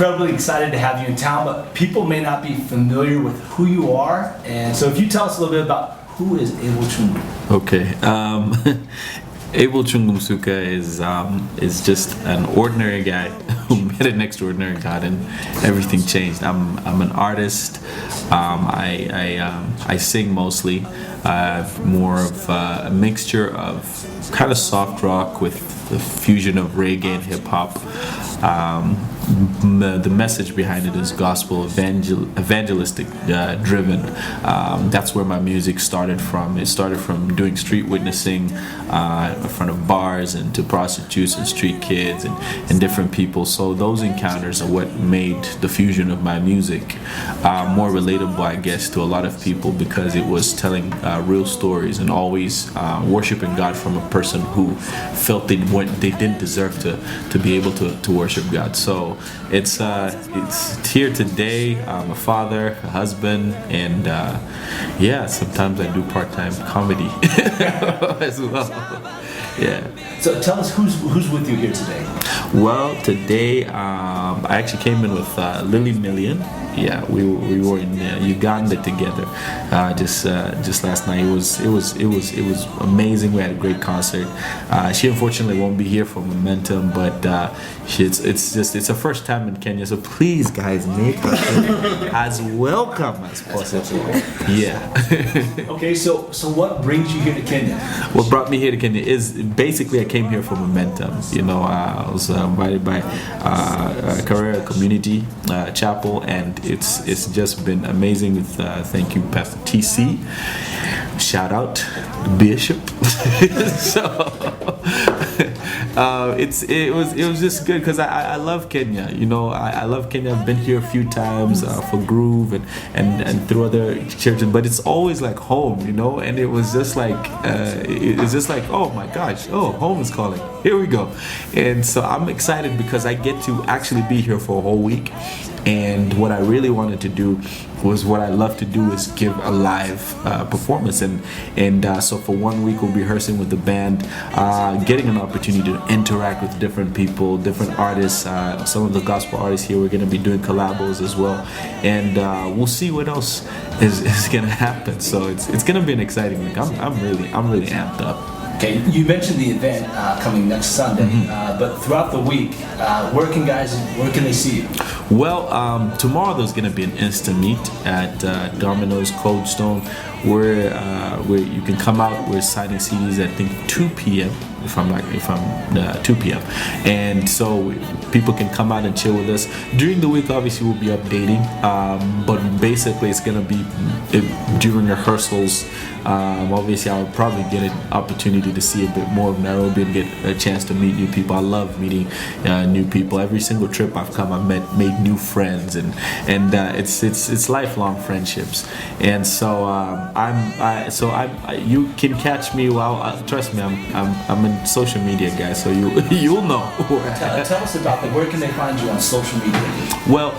incredibly excited to have you in town, but people may not be familiar with who you are. And so if you tell us a little bit about who is Abel Chungu. Okay. Abel Chungu is just an ordinary guy who met an extraordinary God, and everything changed. I'm an artist. I sing mostly. More of a mixture of kind of soft rock with the fusion of reggae and hip hop. The message behind it is gospel evangelistic driven. That's where my music started from. It started from doing street witnessing in front of bars and to prostitutes and street kids and different people. So those encounters are what made the fusion of my music more relatable, I guess, to a lot of people, because it was telling real stories and always worshiping God from a person who felt they didn't deserve to be able to worship God. So it's here today. I'm a father, a husband, and sometimes I do part-time comedy as well. Yeah. So tell us who's with you here today. Well, today I actually came in with Lily Million. Yeah, we were in Uganda together just last night. It was amazing. We had a great concert. She unfortunately won't be here for Momentum, but it's her first time in Kenya. So please, guys, make her as welcome as possible. Yeah. Okay, so what brings you here to Kenya? What brought me here to Kenya is basically I came here for Momentum. You know, I was invited by Carrera Community Chapel, and it's just been amazing. With thank you, Pastor TC. Shout out the Bishop. So it was just good because I love Kenya. You know, I love Kenya. I've been here a few times for Groove and through other churches, but it's always like home, you know. And it was just like oh my gosh, home is calling. Here we go. And so I'm excited because I get to actually be here for a whole week. And what I really wanted to do was what I love to do is give a live performance, and so for 1 week we'll be rehearsing with the band, getting an opportunity to interact with different people, different artists. Some of the gospel artists here, we're going to be doing collabos as well, and we'll see what else is going to happen. So it's going to be an exciting week. I'm really amped up. Okay, you mentioned the event coming next Sunday, but throughout the week, where can they see you? Well, tomorrow there's going to be an instant meet at Domino's Cold Stone, where you can come out. We're signing CDs at I think 2 p.m. if I'm 2 p.m. And so people can come out and chill with us. During the week, obviously we'll be updating, but basically it's going to be during rehearsals. Obviously I'll probably get an opportunity to see a bit more of Nairobi and get a chance to meet new people. I love meeting new people. Every single trip I've come, I've made new friends, and it's lifelong friendships. And so you can catch me. Trust me, I'm a social media guy, so you'll know. Tell us about them. Where can they find you on social media? Well,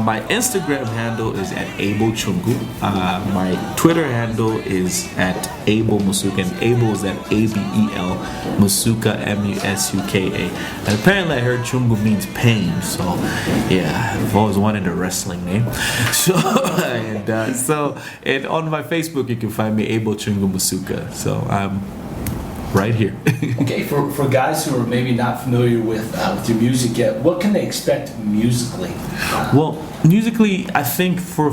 my Instagram handle is at Abel Chungu. My Twitter handle is at Abel Musuka, and Abel is at ABEL, Musuka MUSUKA. And apparently I heard Chungu means pain, so yeah, I've always wanted a wrestling name. So and on my Facebook you can find me Abel Chungu Musuka. So I'm right here. Okay, for guys who are maybe not familiar with your music yet, what can they expect musically? Well, musically, I think for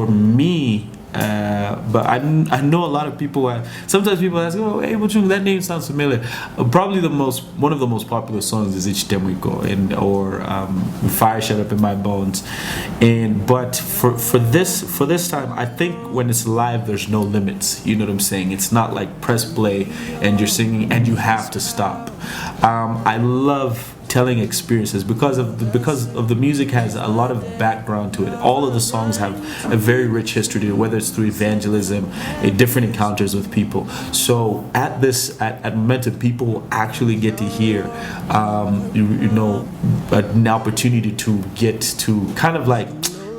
me. But I know a lot of people. Sometimes people ask, "Oh, Abel Chungu, that name sounds familiar." Probably one of the most popular songs is Ichitemwiko or Fire Shut Up in My Bones. But for this time, I think when it's live, there's no limits. You know what I'm saying? It's not like press play and you're singing and you have to stop. I love telling experiences because of the music has a lot of background to it. All of the songs have a very rich history to it, whether it's through evangelism, different encounters with people. So at Momentum, people will actually get to hear an opportunity to get to kind of like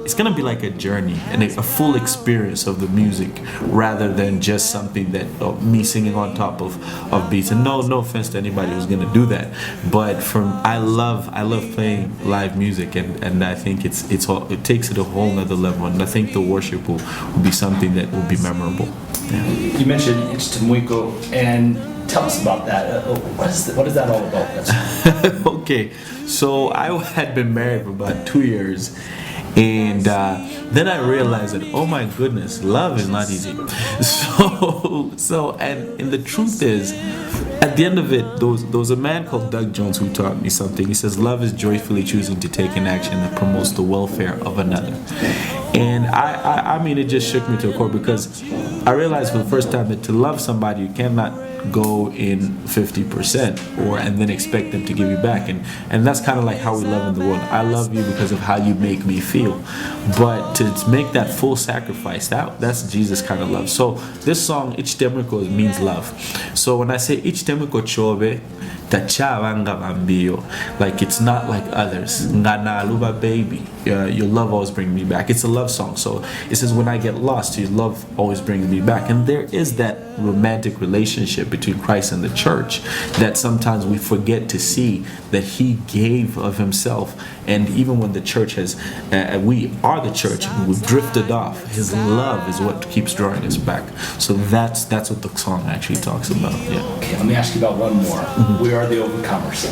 it's gonna be like a journey and a full experience of the music rather than just something that me singing on top of beats. And no offense to anybody who's gonna do that, but I love playing live music, and I think it takes it a whole nother level, and I think the worship will be something that will be memorable. Yeah. You mentioned It's Temuiko, and tell us about that. What is that all about? Okay, so I had been married for about 2 years, and then I realized that, oh my goodness, love is not easy. And the truth is, at the end of it, there was a man called Doug Jones who taught me something. He says, love is joyfully choosing to take an action that promotes the welfare of another. And I mean, it just shook me to the core, because I realized for the first time that to love somebody, you cannot go in 50% and then expect them to give you back, and that's kind of like how we love in the world. I love you because of how you make me feel, but to make that full sacrifice, that's Jesus kind of love. So this song Ich Temiko means love. So when I say Ich Temiko chobe tachavanga vambio, like it's not like others, ngana luba baby, your love always brings me back. It's a love song. So it says when I get lost, your love always brings me back. And there is that romantic relationship between Christ and the church that sometimes we forget to see, that he gave of himself. And even when the church we are the church and we've drifted off, his love is what keeps drawing us back. So that's what the song actually talks about. Yeah. Okay, let me ask you about one more. Mm-hmm. We are the overcomers.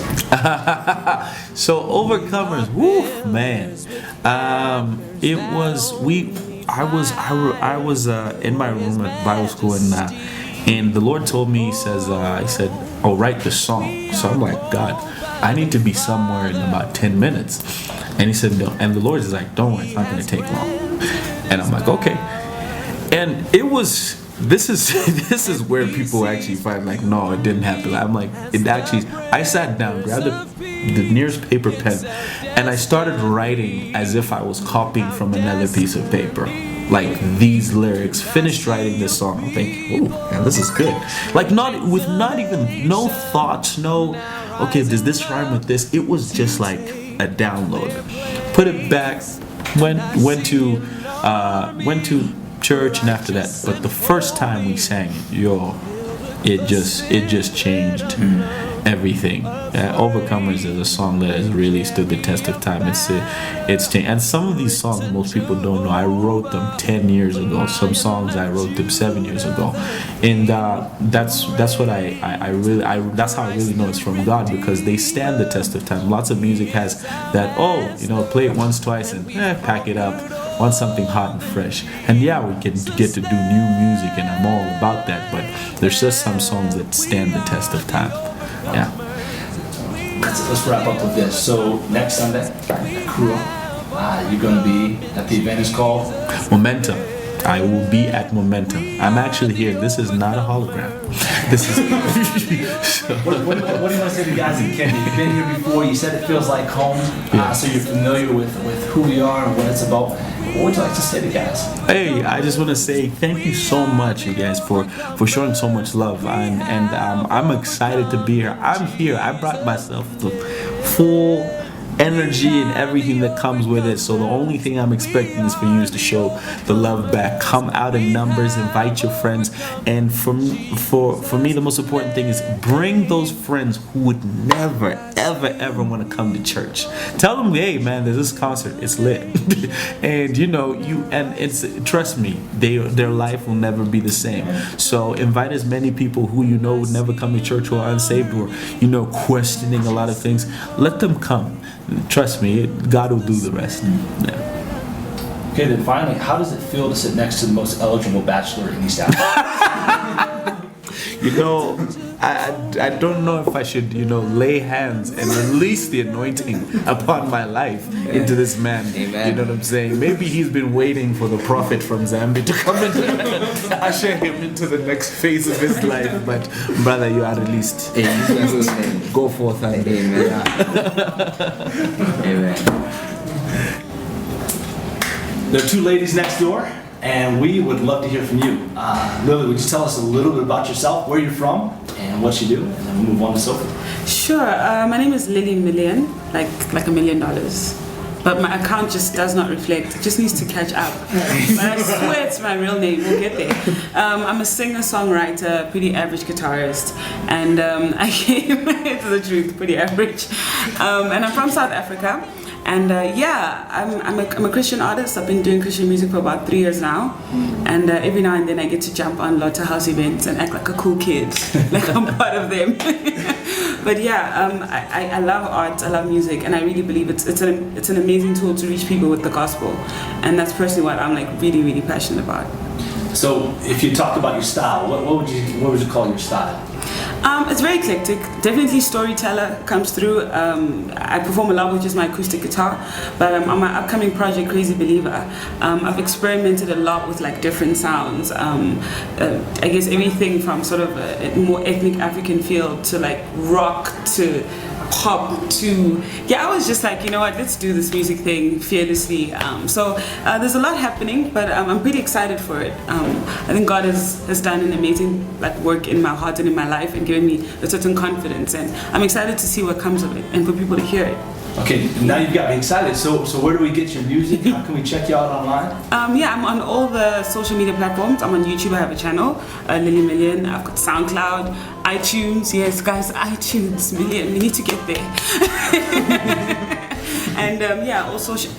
So overcomers, woo, man. I was in my room at Bible school, and the Lord told me, he said, "Oh, write the song." So I'm like, God, I need to be somewhere in about 10 minutes. And he said, no. And the Lord is like, don't worry, it's not going to take long. And I'm like, okay. And this is where people actually find like, no, it didn't happen. I'm like, I sat down, grabbed the nearest paper pen, and I started writing as if I was copying from another piece of paper. Like these lyrics, finished writing this song, I'm thinking, oh, man, this is good. Like no thoughts, okay, does this rhyme with this? It was just like a download. Put it back, went to church, and after that, but the first time we sang it, it just changed everything. Overcomers is a song that has really stood the test of time. It's changed. And some of these songs most people don't know, I wrote them 10 years ago. Some songs I wrote them 7 years ago, and that's what that's how I really know it's from God, because they stand the test of time. Lots of music has that, play it once, twice, and pack it up. Want something hot and fresh. And yeah, we can get to do new music, and I'm all about that, but there's just some songs that stand the test of time. Yeah. Let's wrap up with this. So next Sunday at Kuro, you're going to be at the event is called Momentum. I will be at Momentum. I'm actually here. This is not a hologram. This is. What do you want to say to the guys in Kenya? You've been here before. You said it feels like home. So you're familiar with who we are and what it's about. What would you like to say to guys? Hey, I just want to say thank you so much, you guys, for showing so much love. And I'm excited to be here. I'm here. I brought myself the full energy and everything that comes with it. So the only thing I'm expecting is for you to show the love back. Come out in numbers, invite your friends, and for me the most important thing is bring those friends who would never ever want to come to church. Tell them, hey man, there's this concert, it's lit. And trust me, their life will never be the same. So invite as many people who would never come to church, who are unsaved, or questioning a lot of things. Let them come. Trust me, God will do the rest. Yeah. Okay, then finally, how does it feel to sit next to the most eligible bachelor in East Africa? I don't know if I should, lay hands and release the anointing upon my life into this man. Amen. You know what I'm saying? Maybe he's been waiting for the prophet from Zambia to come and usher him into the next phase of his life. But brother, you are released. Amen. Go forth and Amen. Amen. There are two ladies next door, and we would love to hear from you. Lily, would you tell us a little bit about yourself, where you're from, and what you do, and then we'll move on to Sophie. Sure. My name is Lily Million, like $1 million. but my account just does not reflect. It just needs to catch up. But I swear it's my real name. We'll get there. I'm a singer-songwriter, pretty average guitarist, and I came to the truth, pretty average. And I'm from South Africa. And I'm a Christian artist. I've been doing Christian music for about 3 years now. And every now and then I get to jump on lots of house events and act like a cool kid, like I'm part of them. But I love art, I love music, and I really believe it's an amazing tool to reach people with the gospel. And that's personally what I'm like really, really passionate about. So if you talk about your style, what would you call your style? It's very eclectic. Definitely storyteller comes through. I perform a lot with just my acoustic guitar, but on my upcoming project, Crazy Believer, I've experimented a lot with like different sounds. I guess everything from sort of a more ethnic African feel to like rock to pop to, I was just like, you know what, let's do this music thing fearlessly. So there's a lot happening, but I'm pretty excited for it. I think God has done an amazing like work in my heart and in my life and given me a certain confidence, and I'm excited to see what comes of it and for people to hear it. Okay, now you've got me excited. So where do we get your music? How can we check you out online? I'm on all the social media platforms. I'm on YouTube, I have a channel, Lily Million. I've got SoundCloud, iTunes. Yes, guys, iTunes Million. We need to get there. And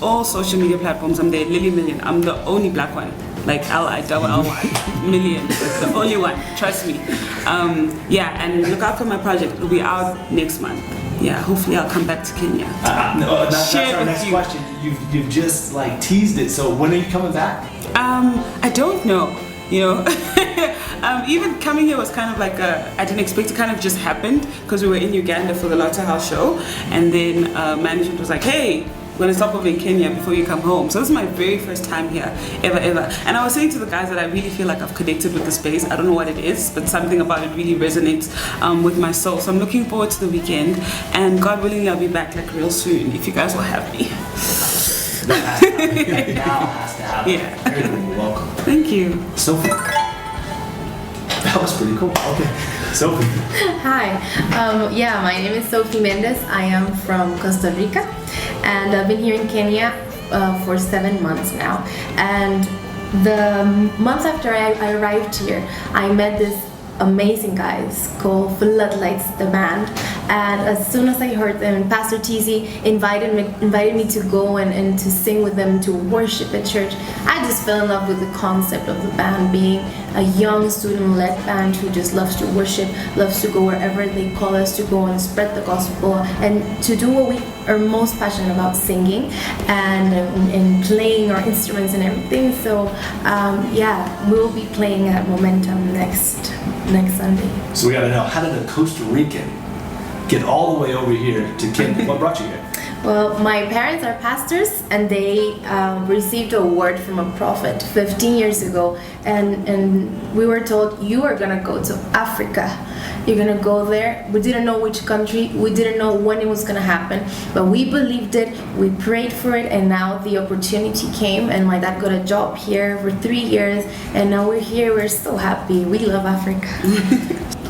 all social media platforms, I'm there, Lily Million. I'm the only black one. Like L-I-L-L-Y, Million, the only one, trust me. And look out for my project. It'll be out next month. Yeah, hopefully I'll come back to Kenya. That's our next question. You've just like teased it. So when are you coming back? I don't know. You know, even coming here was kind of like I didn't expect it. Kind of just happened because we were in Uganda for the Lotta House show, and then management was like, "Hey, we're gonna stop over in Kenya before you come home." So this is my very first time here, ever. And I was saying to the guys that I really feel like I've connected with the space. I don't know what it is, but something about it really resonates with my soul. So I'm looking forward to the weekend, and God willing, I'll be back like real soon if you guys will have me. Now has to happen. Yeah. Very cool. Welcome. Thank you. Sophie. That was pretty cool. Okay. Sophie. Hi. My name is Sophie Mendes. I am from Costa Rica, and I've been here in Kenya for 7 months now. And the months after I arrived here, I met this amazing guys called Floodlights, the band. And as soon as I heard them, Pastor TZ invited me to go and to sing with them, to worship at church. I just fell in love with the concept of the band being a young student-led band who just loves to worship, loves to go wherever they call us to go and spread the gospel and to do what we are most passionate about, singing and playing our instruments and everything. So we'll be playing at Momentum next Sunday. So we gotta know, how did a Costa Rican get all the way over here to Kenya? What brought you here? Well, my parents are pastors, and they received a word from a prophet 15 years ago, and we were told, you are gonna go to Africa. You're gonna go there. We didn't know which country, we didn't know when it was gonna happen, but we believed it, we prayed for it, and now the opportunity came, and my dad got a job here for 3 years, and now we're here. We're so happy. We love Africa.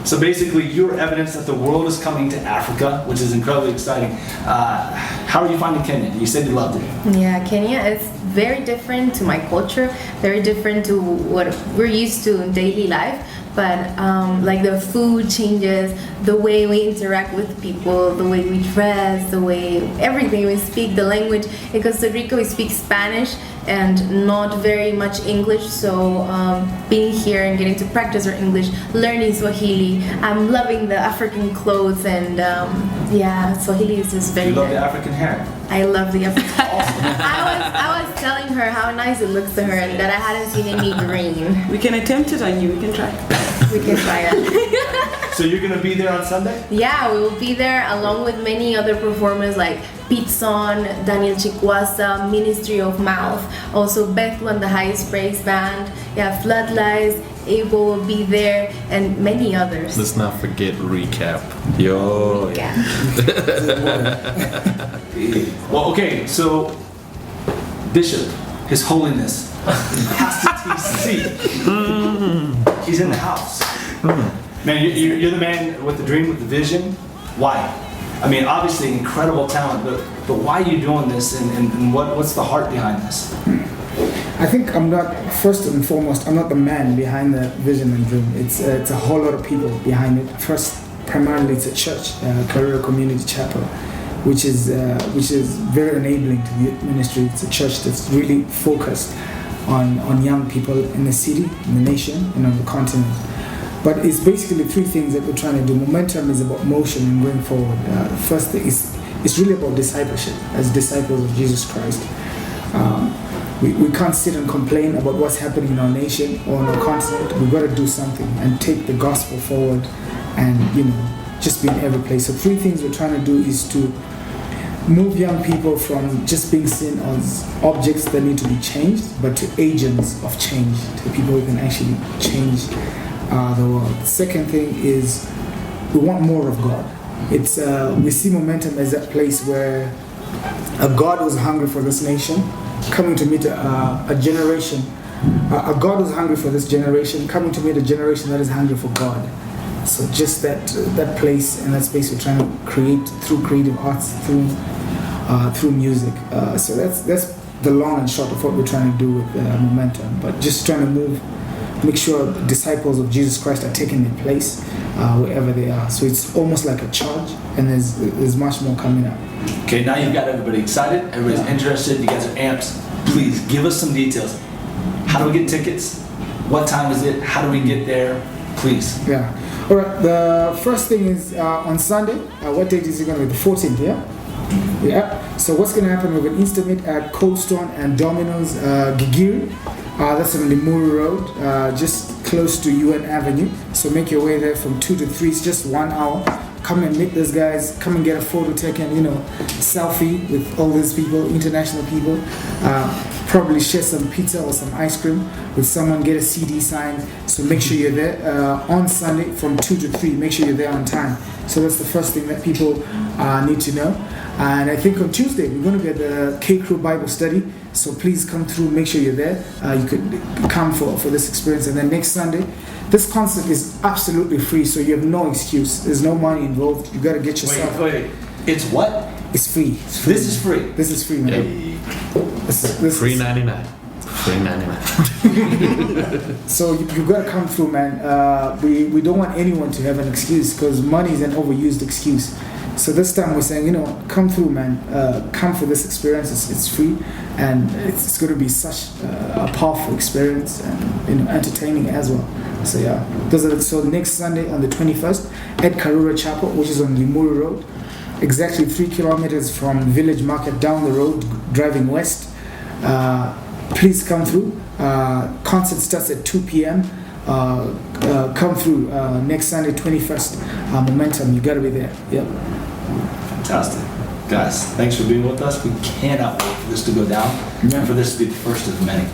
So basically, you're evidence that the world is coming to Africa, which is incredibly exciting. How are you finding Kenya? You said you loved it. Yeah, Kenya is very different to my culture, very different to what we're used to in daily life. But like the food changes, the way we interact with people, the way we dress, the way everything we speak, the language. In Costa Rica, we speak Spanish and not very much English. So being here and getting to practice our English, learning Swahili. I'm loving the African clothes, and Swahili is just very. You love good. the African hair. I love the African. I was telling her how nice it looks to her, and that I hadn't seen any green. We can attempt it on you. We can try. We can try it. So you're gonna be there on Sunday? Yeah, we will be there along with many other performers like Pitson, Daniel Chikwasa, Ministry of Mouth, also Bethel and the Highest Praise Band. Yeah, Floodlights, Abel will be there, and many others. Let's not forget Recap. Yo. Yeah. Well, okay, so Bishop, His Holiness, Pastor TC, he's in the house. Man, you're the man with the dream, with the vision. Why? I mean, obviously incredible talent, but why are you doing this, and what's the heart behind this? I think I'm not, first and foremost, I'm not the man behind the vision and dream. It's a whole lot of people behind it. First, primarily it's a church, Career Community Chapel, which is very enabling to the youth ministry. It's a church that's really focused on young people in the city, in the nation, and on the continent. But it's basically three things that we're trying to do. Momentum is about motion and going forward. The first thing is it's really about discipleship as disciples of Jesus Christ. We can't sit and complain about what's happening in our nation or on our continent. We've got to do something and take the gospel forward and, just be in every place. So three things we're trying to do is to move young people from just being seen as objects that need to be changed, but to agents of change, to people who can actually change the world. The second thing is we want more of God. It's we see Momentum as that place where a God was hungry for this nation, coming to meet a generation. A God was hungry for this generation, coming to meet a generation that is hungry for God. So just that place and that space we're trying to create through creative arts, through music. So that's the long and short of what we're trying to do with Momentum. But just trying to make sure the disciples of Jesus Christ are taking their place wherever they are. So it's almost like a charge, and there's much more coming up. Okay, now you've got everybody excited, everybody's interested, you guys are amped. Please give us some details. How do we get tickets? What time is it? How do we get there? Please. Yeah. All right. The first thing is on Sunday. What date is it going to be? The 14th, yeah? Yeah. So what's going to happen? We're going to Instamit at Cold Stone and Domino's Gigiri. That's on Limuru Road, just close to UN Avenue. So make your way there from 2 to 3. It's just 1 hour. Come and meet those guys. Come and get a photo taken, selfie with all these people, international people. Probably share some pizza or some ice cream with someone. Get a CD signed. So make sure you're there on Sunday from 2 to 3. Make sure you're there on time. So that's the first thing that people need to know. And I think on Tuesday we're going to be at the K Crew Bible Study. So please come through. Make sure you're there. You could come for this experience. And then next Sunday, this concert is absolutely free. So you have no excuse. There's no money involved. You got to get yourself. Wait. It's what? It's free. It's free. This is free. This is free, man. Hey. This Free is, 99. Free 99. So you got to come through, man. We don't want anyone to have an excuse because money is an overused excuse. So this time we're saying, come through, man. Come for this experience. It's free, and it's going to be such a powerful experience and entertaining as well. So yeah, so next Sunday on the 21st at Karura Chapel, which is on Limuru Road, exactly 3 kilometers from Village Market down the road, driving west. Please come through. Concert starts at 2 p.m. Come through next Sunday, 21st. Momentum, you got to be there. Yep. Fantastic. Guys, thanks for being with us. We cannot wait for this to go down and for this to be the first of many.